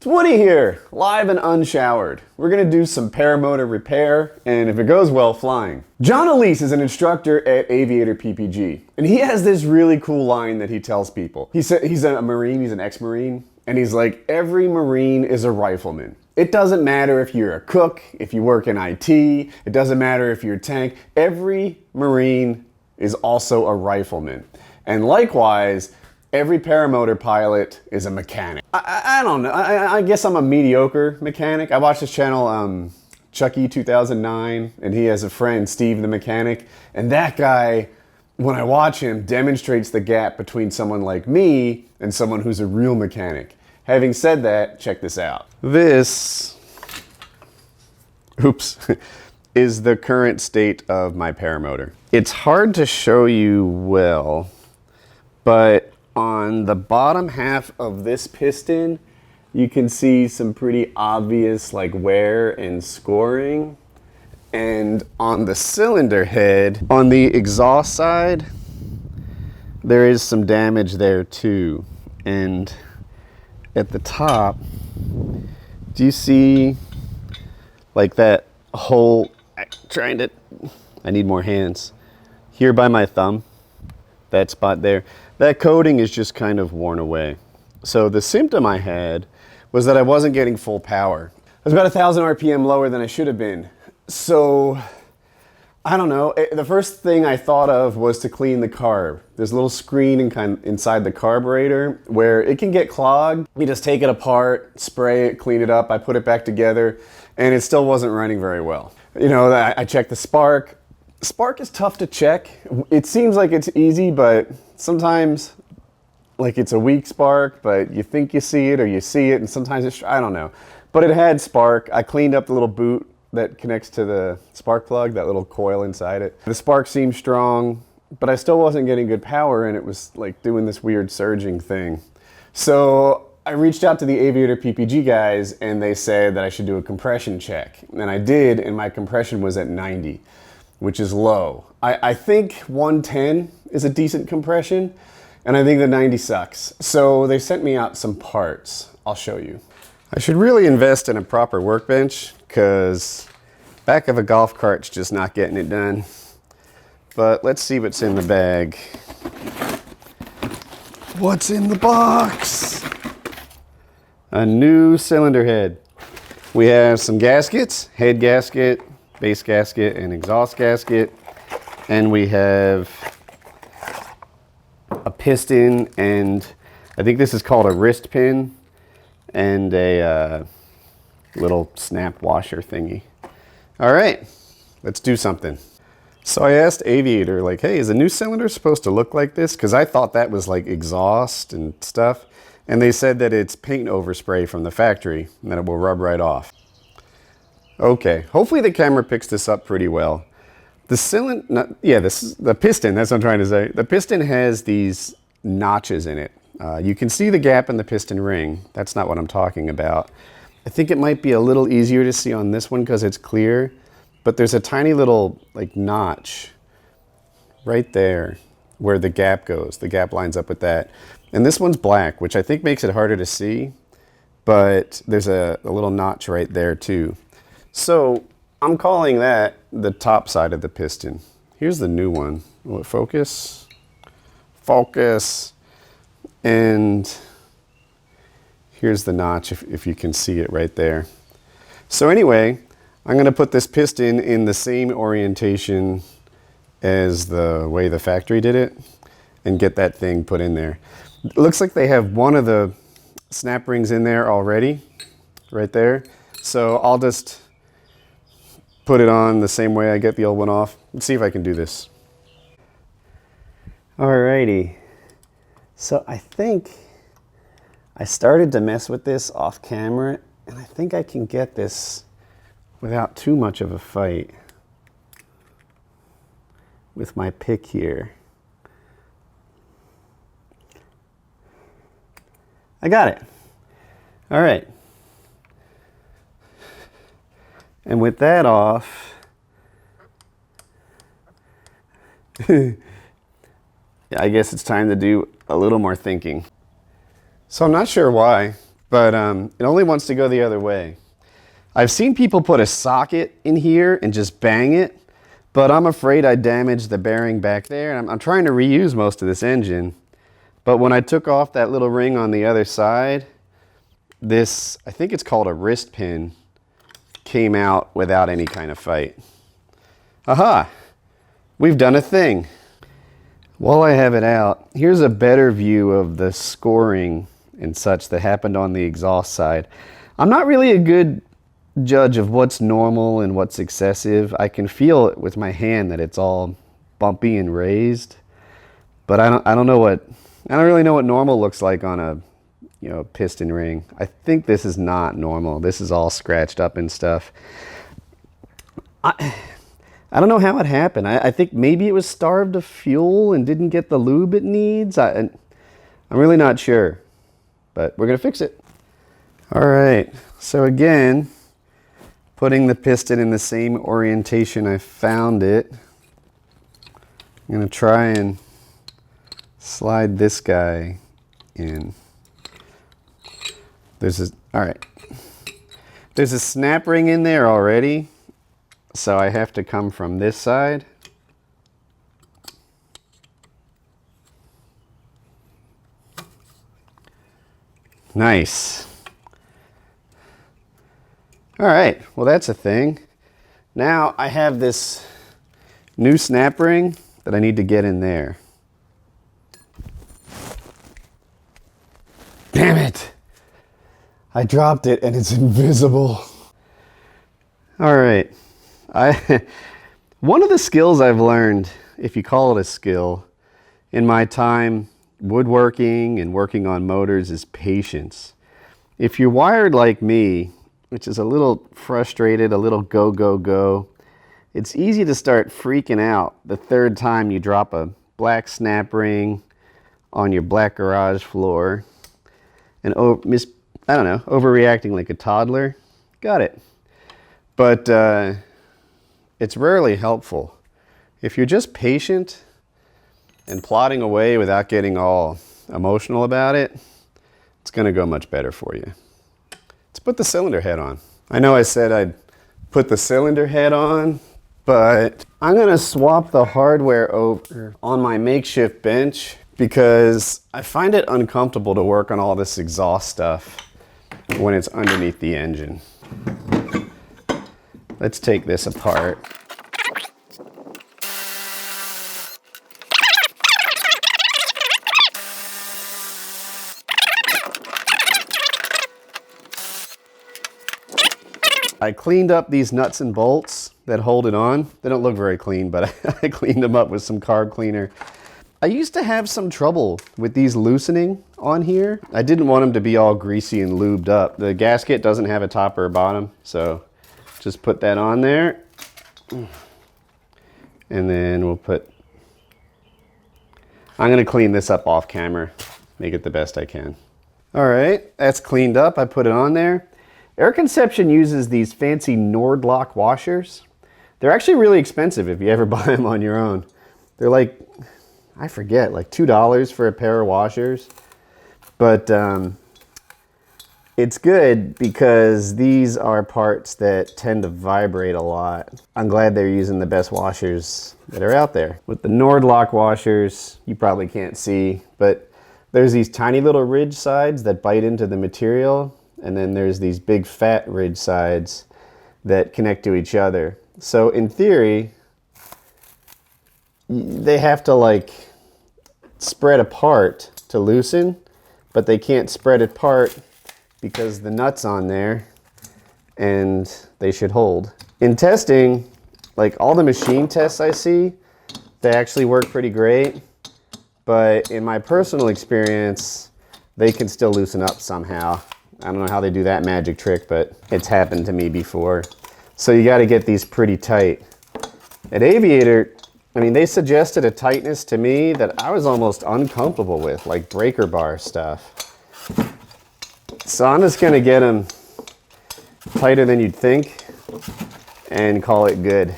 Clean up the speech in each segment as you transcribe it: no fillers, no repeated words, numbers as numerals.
It's Woody here, live and unshowered. We're gonna do some paramotor repair, and if it goes well, flying. John Elise is an instructor at Aviator PPG, and he has this really cool line that he tells people. He said he's a Marine, he's an ex-Marine, and he's like, every Marine is a rifleman. It doesn't matter if you're a cook, if you work in IT, it doesn't matter if you're a tank, every Marine is also a rifleman. And likewise, every paramotor pilot is a mechanic. I don't know, I guess I'm a mediocre mechanic. I watch this channel, Chucky 2009, and he has a friend, Steve the Mechanic, and that guy, when I watch him, demonstrates the gap between someone like me and someone who's a real mechanic. Having said that, check this out. This, is the current state of my paramotor. It's hard to show you well, but on the bottom half of this piston, you can see some pretty obvious like wear and scoring. And on the cylinder head, on the exhaust side, there is some damage there too. And at the top, do you see like that hole? I need more hands. Here by my thumb, that spot there, that coating is just kind of worn away. So the symptom I had was that I wasn't getting full power. I was about 1,000 RPM lower than I should have been. So, I don't know, the first thing I thought of was to clean the carb. There's a little screen inside the carburetor where it can get clogged. You just take it apart, spray it, clean it up, I put it back together, and it still wasn't running very well. You know, I checked the spark. Spark is tough to check. It seems like it's easy, but sometimes like it's a weak spark, but you think you see it or you see it, and sometimes it's, I don't know. But it had spark. I cleaned up the little boot that connects to the spark plug, that little coil inside it. The spark seemed strong, but I still wasn't getting good power, and it was like doing this weird surging thing. So I reached out to the Aviator PPG guys, and they said that I should do a compression check. And I did, and my compression was at 90, which is low. I think 110 is a decent compression, and I think the 90 sucks. So they sent me out some parts. I'll show you. I should really invest in a proper workbench, because back of a golf cart's just not getting it done. But let's see what's in the bag. What's in the box? A new cylinder head. We have some gaskets, head gasket, base gasket, and exhaust gasket. And we have a piston, and I think this is called a wrist pin, and a little snap washer thingy. All right, let's do something. So I asked Aviator, like, hey, is a new cylinder supposed to look like this? Because I thought that was like exhaust and stuff. And they said that it's paint overspray from the factory and that it will rub right off. Okay, hopefully the camera picks this up pretty well. The cylinder, this is the piston, that's what I'm trying to say. The piston has these notches in it. You can see the gap in the piston ring. That's not what I'm talking about. I think it might be a little easier to see on this one because it's clear, but there's a tiny little like notch right there where the gap goes. The gap lines up with that. And this one's black, which I think makes it harder to see, but there's a little notch right there too. So I'm calling that the top side of the piston. Here's the new one. Will it focus? Focus. And here's the notch, if you can see it right there. So anyway, I'm going to put this piston in the same orientation as the way the factory did it and get that thing put in there. It looks like they have one of the snap rings in there already, right there. So I'll just put it on the same way I get the old one off. Let's see if I can do this. Alrighty. So I think I started to mess with this off camera, and I think I can get this without too much of a fight with my pick here. I got it. All right. And with that off, I guess it's time to do a little more thinking. So I'm not sure why, but it only wants to go the other way. I've seen people put a socket in here and just bang it, but I'm afraid I damaged the bearing back there. And I'm trying to reuse most of this engine, but when I took off that little ring on the other side, this, I think it's called a wrist pin, came out without any kind of fight. Aha! We've done a thing. While I have it out, here's a better view of the scoring and such that happened on the exhaust side. I'm not really a good judge of what's normal and what's excessive. I can feel it with my hand that it's all bumpy and raised, but I don't really know what normal looks like on a piston ring. I think this is not normal. This is all scratched up and stuff. I don't know how it happened. I think maybe it was starved of fuel and didn't get the lube it needs. I'm really not sure, but we're gonna fix it. All right, so again, putting the piston in the same orientation I found it. I'm gonna try and slide this guy in. All right. There's a snap ring in there already, so I have to come from this side. Nice. All right, well that's a thing. Now I have this new snap ring that I need to get in there. Damn it! I dropped it and it's invisible. All right. One of the skills I've learned, if you call it a skill, in my time woodworking and working on motors is patience. If you're wired like me, which is a little frustrated, a little go, go, go, it's easy to start freaking out the third time you drop a black snap ring on your black garage floor and overreacting like a toddler. Got it. But it's rarely helpful. If you're just patient and plodding away without getting all emotional about it, it's going to go much better for you. Let's put the cylinder head on. I know I said I'd put the cylinder head on, but I'm going to swap the hardware over on my makeshift bench because I find it uncomfortable to work on all this exhaust stuff when it's underneath the engine. Let's take this apart. I cleaned up these nuts and bolts that hold it on. They don't look very clean, but I cleaned them up with some carb cleaner. I used to have some trouble with these loosening on here. I didn't want them to be all greasy and lubed up. The gasket doesn't have a top or a bottom, so just put that on there. And then I'm gonna clean this up off camera, make it the best I can. All right, that's cleaned up. I put it on there. Air Conception uses these fancy Nord-Lock washers. They're actually really expensive if you ever buy them on your own. They're like, I forget, like $2 for a pair of washers. But it's good because these are parts that tend to vibrate a lot. I'm glad they're using the best washers that are out there. With the Nord-Lock washers, you probably can't see, but there's these tiny little ridge sides that bite into the material, and then there's these big fat ridge sides that connect to each other. So in theory, they have to like spread apart to loosen, but they can't spread apart because the nut's on there and they should hold. In testing, like all the machine tests I see, they actually work pretty great, but in my personal experience, they can still loosen up somehow. I don't know how they do that magic trick, but it's happened to me before. So you got to get these pretty tight. At Aviator, I mean, they suggested a tightness to me that I was almost uncomfortable with, like breaker bar stuff. So I'm just gonna get them tighter than you'd think and call it good.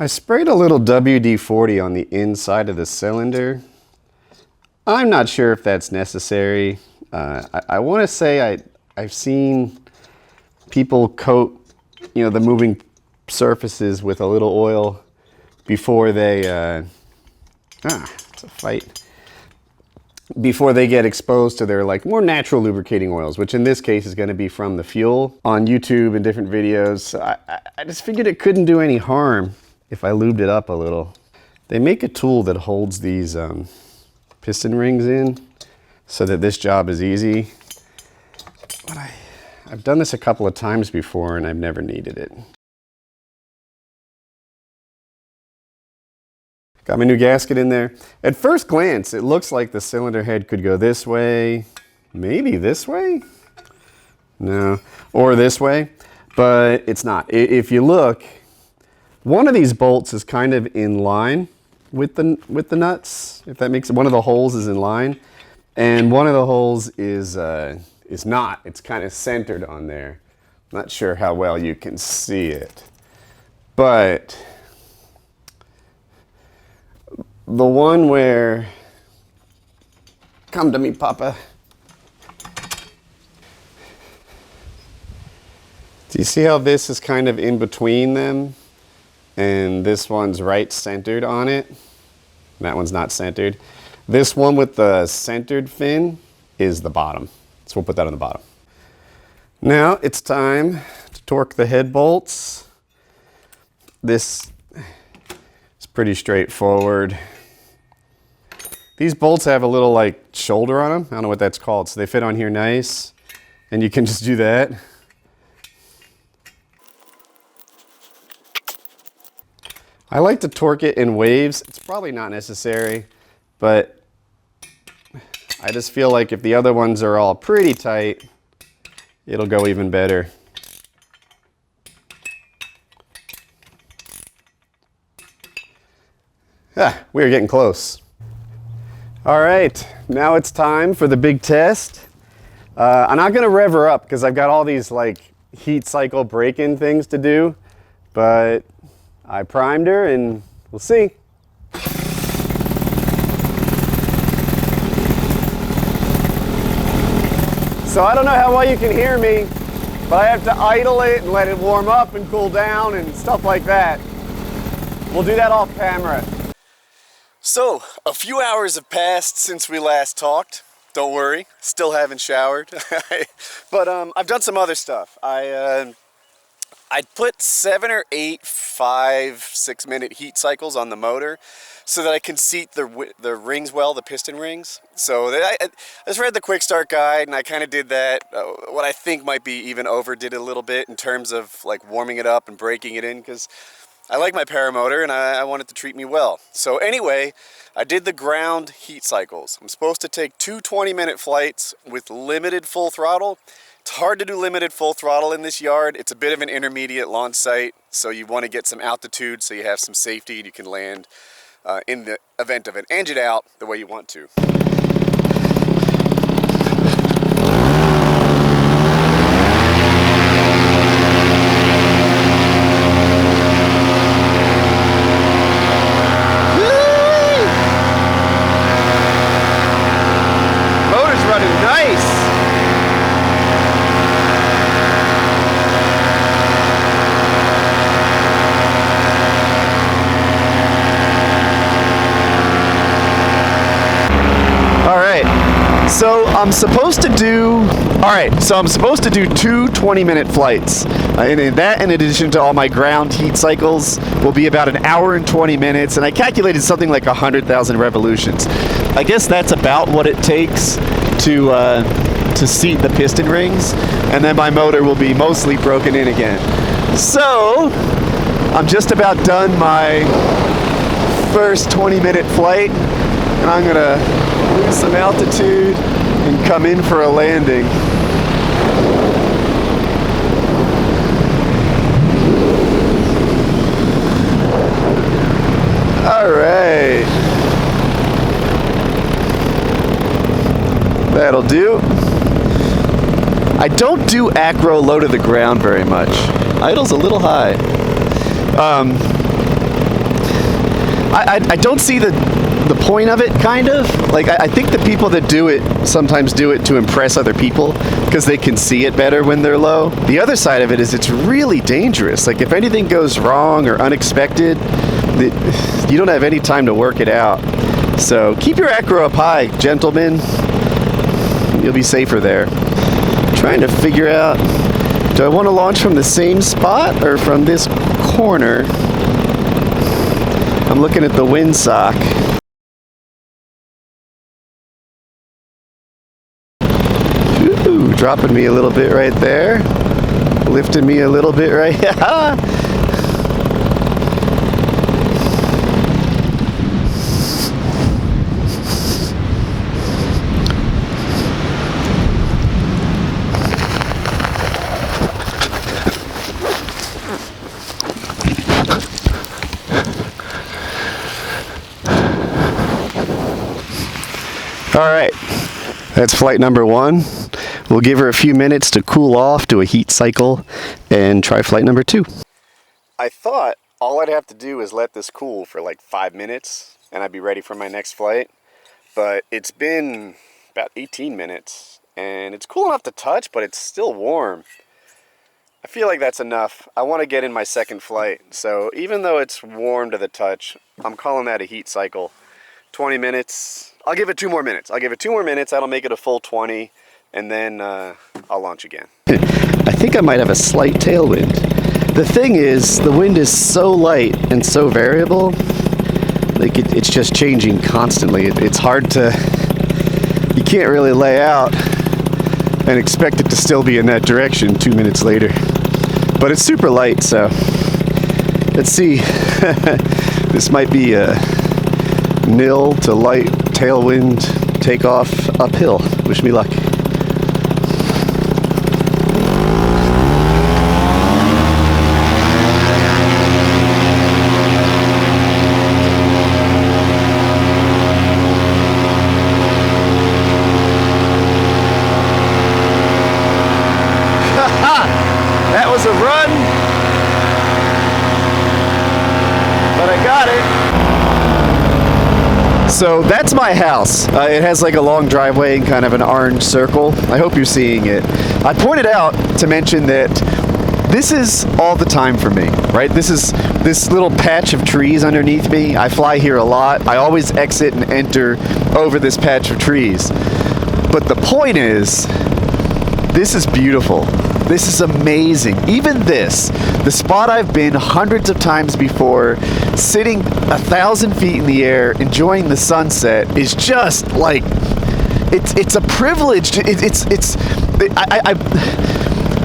I sprayed a little WD-40 on the inside of the cylinder. I'm not sure if that's necessary. I want to say I've seen people coat, you know, the moving surfaces with a little oil before they, it's a fight. Before they get exposed to their like more natural lubricating oils, which in this case is going to be from the fuel. On YouTube and different videos, I just figured it couldn't do any harm if I lubed it up a little. They make a tool that holds these piston rings in so that this job is easy. But I've done this a couple of times before and I've never needed it. Got my new gasket in there. At first glance, it looks like the cylinder head could go this way, maybe this way? No, or this way, but it's not. If you look, one of these bolts is kind of in line with the nuts, if that makes it. One of the holes is in line, and one of the holes is not. It's kind of centered on there. Not sure how well you can see it, but the one where, come to me, Papa. Do you see how this is kind of in between them? And this one's right centered on it. That one's not centered. This one with the centered fin is the bottom. So we'll put that on the bottom. Now it's time to torque the head bolts. This is pretty straightforward. These bolts have a little like shoulder on them. I don't know what that's called. So they fit on here nice. And you can just do that. I like to torque it in waves. It's probably not necessary, but I just feel like if the other ones are all pretty tight, it'll go even better. We are getting close. All right, now it's time for the big test. I'm not gonna rev her up because I've got all these like heat cycle break-in things to do, but I primed her and we'll see. So I don't know how well you can hear me, but I have to idle it and let it warm up and cool down and stuff like that. We'll do that off camera. So a few hours have passed since we last talked. Don't worry, still haven't showered. But I've done some other stuff. I put 7 or 8 5-6 minute heat cycles on the motor so that I can seat the rings well, the piston rings. So I just read the quick start guide and I kind of did that. What I think might be even overdid it a little bit in terms of like warming it up and breaking it in, because I like my paramotor and I want it to treat me well. So anyway, I did the ground heat cycles. I'm supposed to take 2 20-minute flights with limited full throttle. It's hard to do limited full throttle in this yard. It's a bit of an intermediate launch site, so you want to get some altitude so you have some safety and you can land in the event of an engine out the way you want to. Motor's running nice. So I'm supposed to do 2 20-minute flights. And that, in addition to all my ground heat cycles, will be about 1 hour and 20 minutes. And I calculated something like 100,000 revolutions. I guess that's about what it takes to seat the piston rings. And then my motor will be mostly broken in again. So I'm just about done my first 20-minute flight. And I'm gonna lose some altitude and come in for a landing. All right. That'll do. I don't do acro low to the ground very much. Idle's a little high. I don't see the point of it, kind of. Like, I think the people that do it sometimes do it to impress other people because they can see it better when they're low. The other side of it is it's really dangerous. Like, if anything goes wrong or unexpected, you don't have any time to work it out. So keep your acro up high, gentlemen. You'll be safer there. I'm trying to figure out, do I want to launch from the same spot or from this corner? I'm looking at the windsock. Ooh, dropping me a little bit right there. Lifting me a little bit right here. All right, that's flight number 1. We'll give her a few minutes to cool off, do a heat cycle, and try flight number 2. I thought all I'd have to do is let this cool for like 5 minutes, and I'd be ready for my next flight. But it's been about 18 minutes, and it's cool enough to touch, but it's still warm. I feel like that's enough. I want to get in my second flight, so even though it's warm to the touch, I'm calling that a heat cycle. 20 minutes. I'll give it 2 more minutes. I'll give it 2 more minutes. That'll make it a full 20, and then I'll launch again. I think I might have a slight tailwind. The thing is, the wind is so light and so variable. Like it's just changing constantly. It's hard to. You can't really lay out and expect it to still be in that direction 2 minutes later. But it's super light, so let's see. This might be a nil to light tailwind takeoff uphill. Wish me luck. That was a run, but I got it. So that's my house. It has like a long driveway and kind of an orange circle. I hope you're seeing it. I pointed out to mention that this is all the time for me, right? This is this little patch of trees underneath me. I fly here a lot. I always exit and enter over this patch of trees. But the point is, this is beautiful. This is amazing. Even this, the spot I've been hundreds of times before, sitting 1,000 feet in the air, enjoying the sunset, is just like, it's a privilege.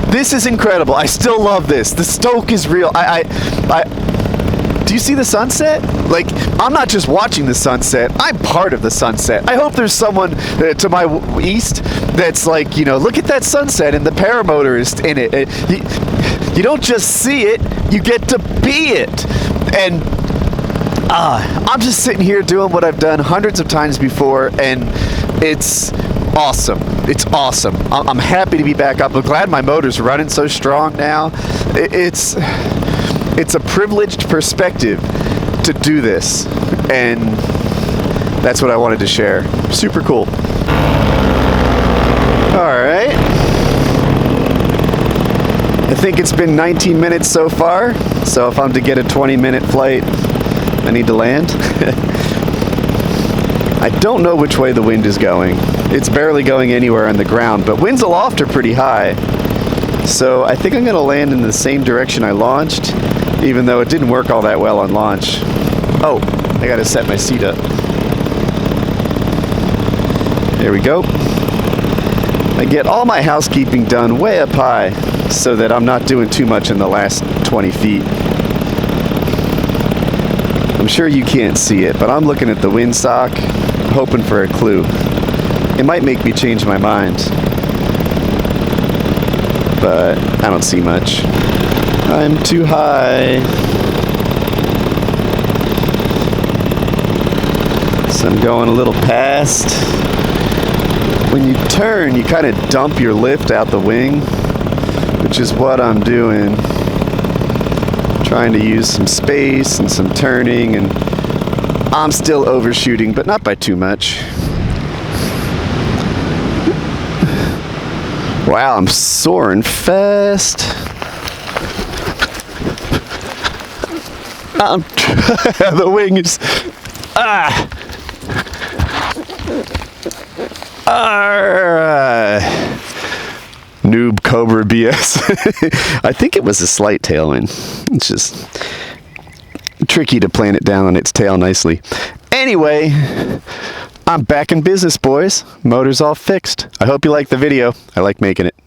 This is incredible. I still love this. The stoke is real. Do you see the sunset? Like, I'm not just watching the sunset, I'm part of the sunset. I hope there's someone to my east that's like, you know, look at that sunset and the paramotor is in it. You don't just see it, you get to be it. And I'm just sitting here doing what I've done hundreds of times before, and it's awesome. It's awesome. I'm happy to be back up. I'm glad my motor's running so strong now. It's a privileged perspective to do this, and that's what I wanted to share. Super cool. Alright. I think it's been 19 minutes so far, so if I'm to get a 20-minute flight, I need to land. I don't know which way the wind is going. It's barely going anywhere on the ground, but winds aloft are pretty high. So I think I'm going to land in the same direction I launched, even though it didn't work all that well on launch. Oh, I got to set my seat up. There we go. I get all my housekeeping done way up high so that I'm not doing too much in the last 20 feet. I'm sure you can't see it, but I'm looking at the windsock, hoping for a clue. It might make me change my mind, but I don't see much. I'm too high. So I'm going a little past. When you turn, you kind of dump your lift out the wing, which is what I'm doing. Trying to use some space and some turning and I'm still overshooting, but not by too much. Wow, I'm soaring fast. The wing is... Noob Cobra BS. I think it was a slight tailwind. It's just tricky to plant it down on its tail nicely. Anyway, I'm back in business, boys. Motor's all fixed. I hope you liked the video. I like making it.